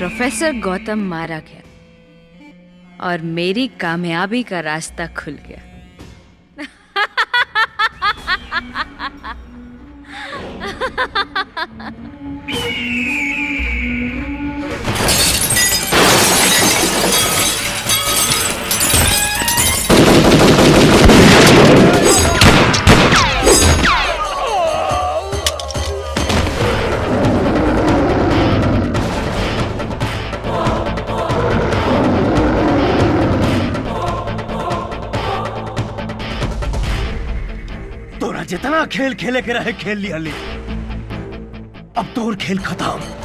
Professor Gautam मारा गया और मेरी कामयाबी का रास्ता खुल गया। तोरा जितना खेल खेले के रहे खेल लिया ली। अब तोर खेल खत्म।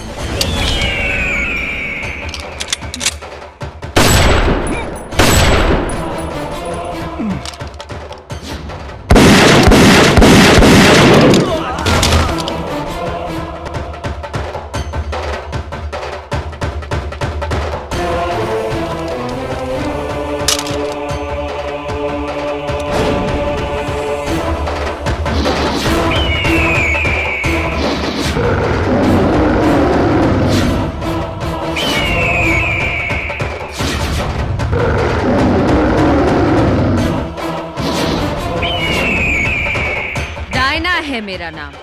है मेरा नाम।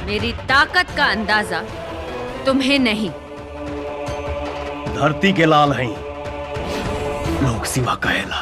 मेरी ताकत का अंदाजा तुम्हें नहीं। धरती के लाल हैं लोग सिवा कहेला।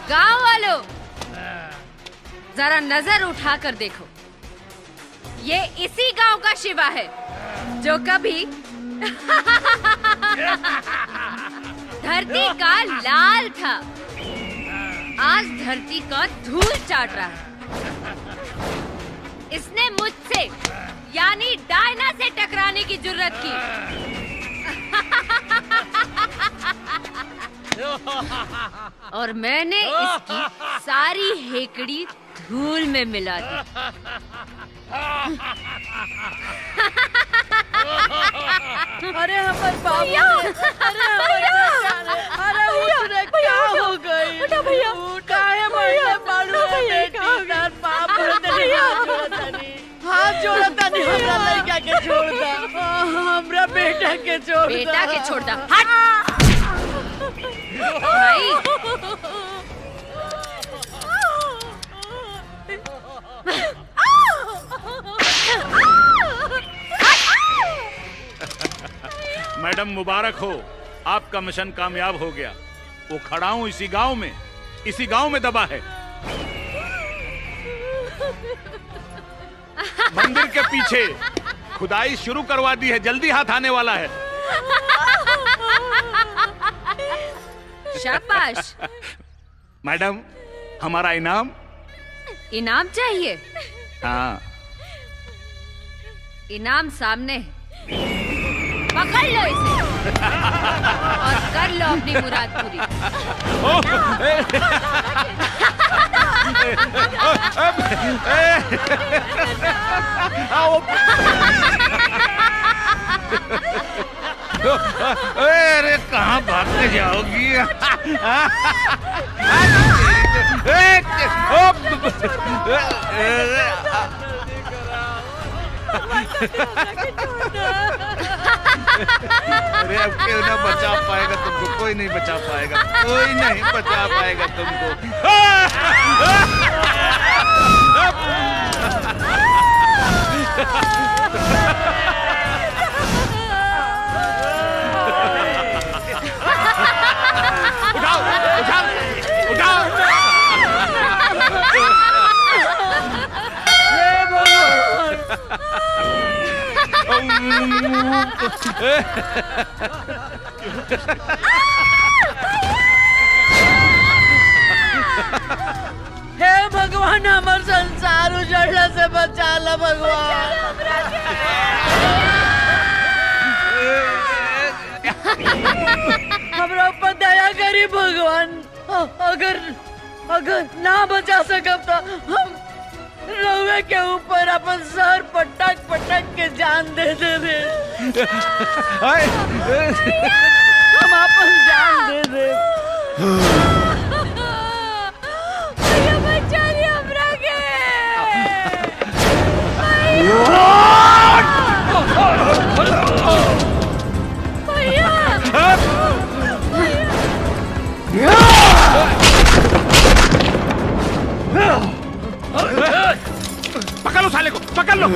गांव वालों, जरा नजर उठाकर देखो। ये इसी गांव का शिवा है जो कभी धरती का लाल था, आज धरती का धूल चाट रहा है। इसने मुझसे यानी डायना से टकराने की जुर्रत की। और मैंने इसकी सारी हेकड़ी धूल में मिला दी। अरे हमारे बाबू, अरे उसने क्या हो गई? भैया काहे मरले मालूम है बेटी तार बाप हाथ जोड़ा तनी हमरा लड़का के छोड़ दा, हमरा बेटा के छोड़ दा। बेटा के छोड़ दा, हट भाई। मैडम मुबारक हो, आपका मिशन कामयाब हो गया। वो खड़ा हूं इसी गांव में दबा है। मंदिर के पीछे खुदाई शुरू करवा दी है, जल्दी हाथ आने वाला है। शाबाश। मैडम हमारा इनाम चाहिए? हाँ, इनाम सामने है, पकड़ लो इसे और कर लो अपनी मुराद पूरी। अरे कहाँ भागते जाओगी? अरे अब क्यों ना बचा पाएगा तुमको? कोई नहीं बचा पाएगा, कोई नहीं बचा पाएगा तुमको। उठाओ उठाओ उठाओ। हे भगवान, हमार संसार उजड़ला से बचा ला भगवान। हमरा ऊपर दया करी भगवान। अगर ना बचा सकब तो हम रउए के ऊपर अपन सर पटक पटक के जान दे देबे। हम अपन जान दे दे। भैया बचा ली हमरा के। भैया पकड़ लो साले को, पकड़ लो।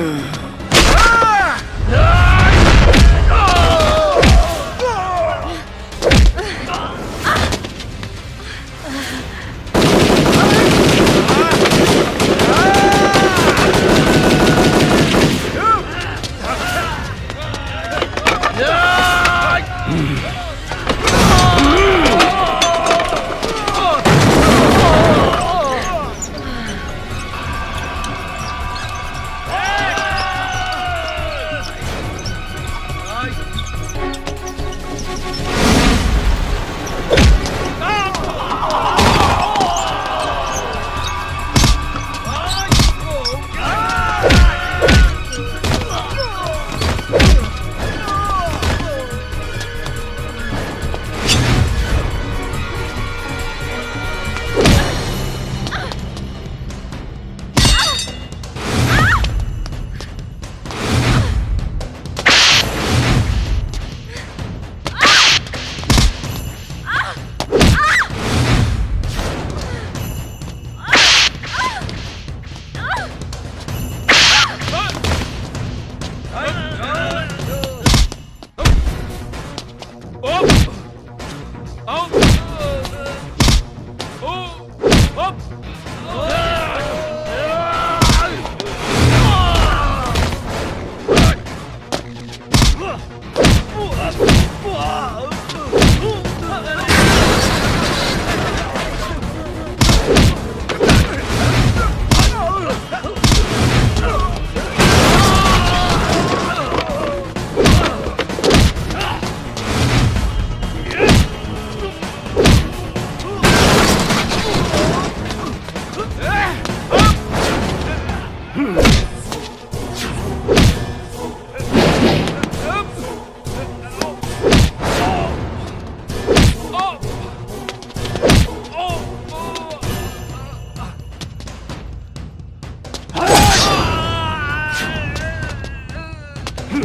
मैडम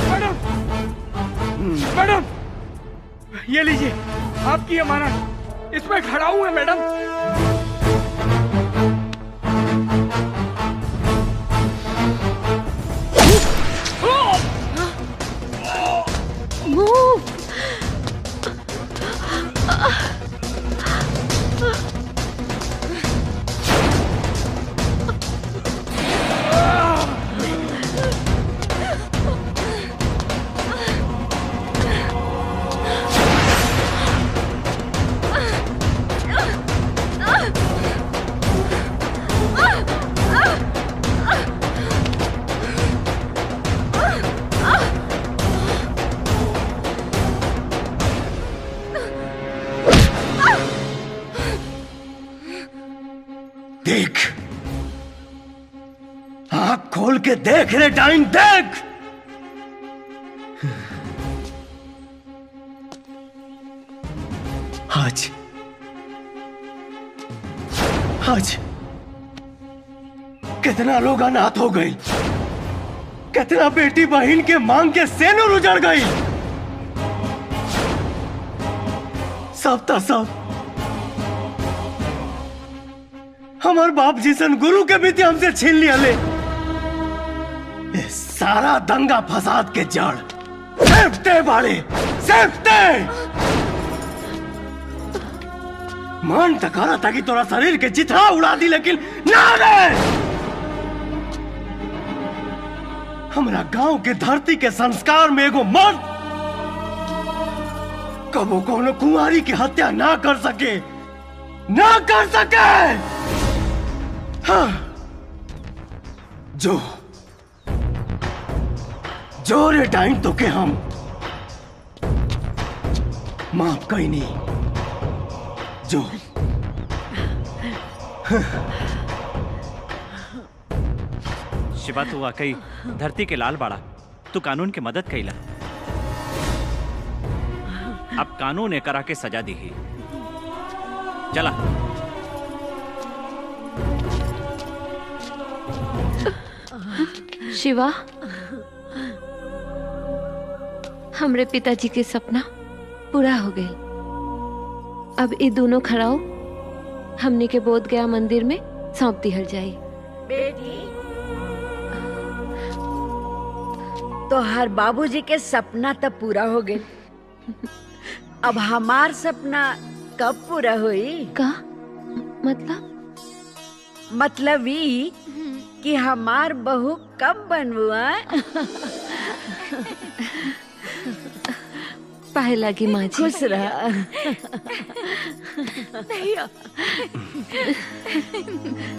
मैडम मैडम, ये लीजिए आपकी अमानत, इसमें खड़ा हूं है मैडम। देख, आंख खोल के देख रे डाइन, देख। आज आज कितना लोग अनाथ हो गए, कितना बेटी बहन के मांग के सेनुर उजड़ गई। सब ता सब हमार बाप जिसन गुरु के भी हमसे छीन लिया ले। ये सारा दंगा फसाद के जड़ सिर्फ ते बाड़े, सिर्फ ते। मन तकारा था कि तोरा शरीर के चिथड़ा उड़ा दी, लेकिन ना रे। हमारा गांव के धरती के संस्कार में एगो मर्द कबो कोनो कुंवारी की हत्या ना कर सके, ना कर सके। हाँ, जो रे टाइम तो के हम माफ कहीं नहीं। जो शिवा, तू वाकई धरती के लाल बाड़ा। तू कानून की मदद कैला, अब कानून ने करा के सजा दी ही। चला। शिवा, हमरे पिताजी के सपना पूरा हो गए। अब ये दोनों खड़ाओ हमने के बोध गया मंदिर में सौंप दिहल जाई। बेटी, तो हर बाबूजी के सपना तब पूरा हो गए। अब हमार सपना कब पूरा हुई? का मतलब ई कि हमार बहू कब बनबुआ? पाए लगी माँ जी। खुश रहा।